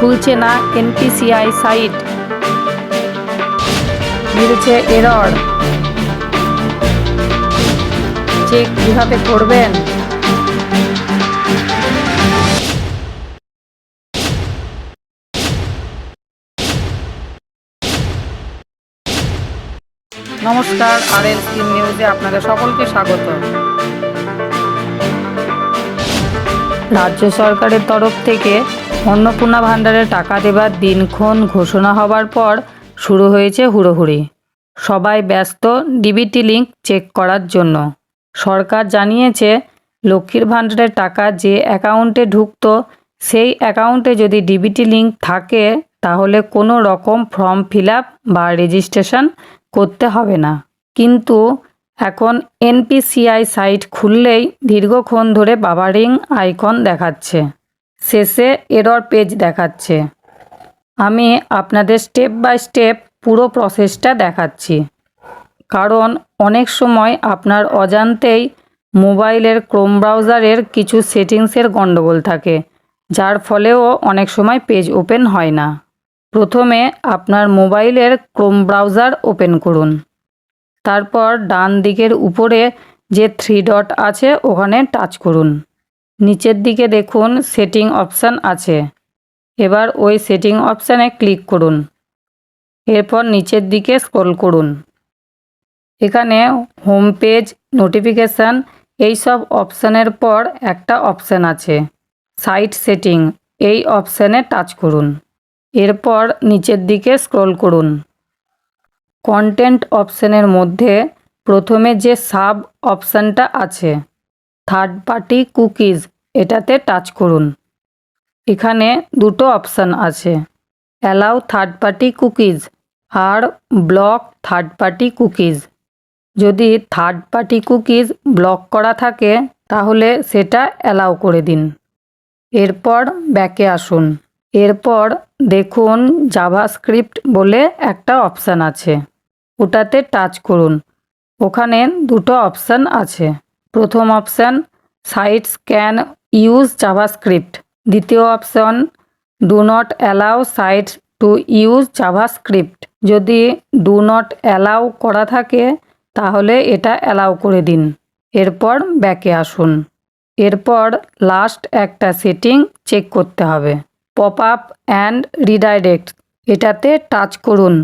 খুলছে না NPCI site, মিলছে এরর। চেক কিভাবে করবেন? নমস্কার, RL স্কিম নিউজে আপনাদের সকলকে স্বাগত। রাজ্য সরকারের তরফ থেকে অন্নপূর্ণা ভাণ্ডারের টাকা দেবার দিনক্ষণ ঘোষণা হবার পর শুরু হয়েছে হুড়োহুড়ি। সবাই ব্যস্ত ডিবিটি লিঙ্ক চেক করার জন্য। সরকার জানিয়েছে, লক্ষ্মীর ভাণ্ডারের টাকা যে অ্যাকাউন্টে ঢুকতো সেই অ্যাকাউন্টে যদি ডিবিটি লিঙ্ক থাকে তাহলে কোনো রকম ফর্ম ফিল আপ বা রেজিস্ট্রেশন করতে হবে না। কিন্তু এখন এনপিসিআই সাইট খুললেই দীর্ঘক্ষণ ধরে বাবারিং আইকন দেখাচ্ছে, শেষে এরর পেজ দেখাচ্ছে। আমি আপনাদের স্টেপ বাই স্টেপ পুরো প্রসেসটা দেখাচ্ছি, কারণ অনেক সময় আপনার অজান্তেই মোবাইলের ক্রোম ব্রাউজারের কিছু সেটিংসের গণ্ডগোল থাকে, যার ফলেও অনেক সময় পেজ ওপেন হয় না। প্রথমে আপনার মোবাইলের ক্রোম ব্রাউজার ওপেন করুন। তারপর ডান দিকের উপরে যে 3 ডট আছে ওখানে টাচ করুন। নিচের দিকে দেখুন সেটিং অপশান আছে। এবার ওই সেটিং অপশানে ক্লিক করুন। এরপর নিচের দিকে স্ক্রল করুন। এখানে হোম পেজ, নোটিফিকেশান এইসব অপশানের পর একটা অপশান আছে সাইট সেটিং, এই অপশানে টাচ করুন। এরপর নিচের দিকে স্ক্রল করুন। কন্টেন্ট অপশানের মধ্যে প্রথমে যে সাব অপশানটা আছে থার্ড পার্টি কুকিজ, এটাতে টাচ করুন। এখানে দুটো অপশান আছে, অ্যালাউ থার্ড পার্টি কুকিজ আর ব্লক থার্ড পার্টি কুকিজ। যদি থার্ড পার্টি কুকিজ ব্লক করা থাকে তাহলে সেটা অ্যালাউ করে দিন। এরপর ব্যাকে আসুন। এরপর দেখুন জাভাস্ক্রিপ্ট বলে একটা অপশান আছে, ওটাতে টাচ করুন। ওখানে দুটো অপশান আছে। প্রথম option sites can use JavaScript, দ্বিতীয় option do not allow sites to use JavaScript. যদি ডু নট অ্যালাউ করা থাকে তাহলে এটা অ্যালাউ করে দিন। এরপর ব্যাকে আসুন। এরপর লাস্ট একটা সেটিং চেক করতে হবে, পপ আপ অ্যান্ড রিডাইরেক্ট, এটাতে টাচ করুন।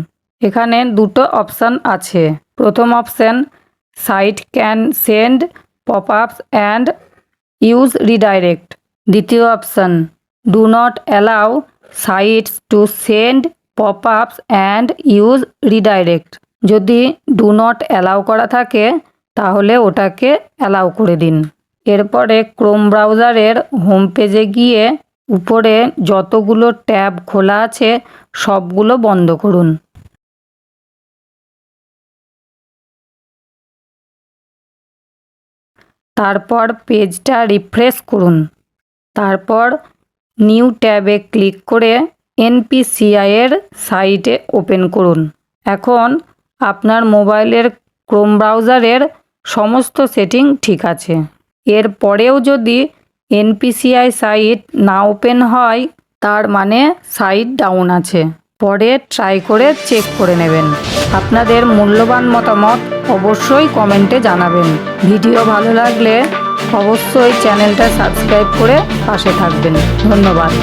এখানে দুটো অপশান আছে। প্রথম option site can send pop ups and use redirect, দ্বিতীয় option do not allow sites to send pop ups and use redirect. যদি ডু নট অ্যালাউ করা থাকে তাহলে ওটাকে অ্যালাউ করে দিন। এরপরে ক্রোম ব্রাউজারের হোম পেজে গিয়ে উপরে যতগুলো ট্যাব খোলা আছে সবগুলো বন্ধ করুন। তারপর পেজটা রিফ্রেশ করুন। তারপর নিউ ট্যাবে ক্লিক করে এনপিসিআই এর সাইটে ওপেন করুন। এখন আপনার মোবাইলের ক্রোম ব্রাউজারের সমস্ত সেটিং ঠিক আছে। এর পরেও যদি এনপিসিআই সাইট না ওপেন হয় তার মানে সাইট ডাউন আছে। পরে ট্রাই করে চেক করে নেবেন। আপনাদের মূল্যবান মতামত অবশ্যই কমেন্টে জানাবেন। ভিডিও ভালো লাগলে অবশ্যই চ্যানেলটা সাবস্ক্রাইব করে পাশে থাকবেন। ধন্যবাদ।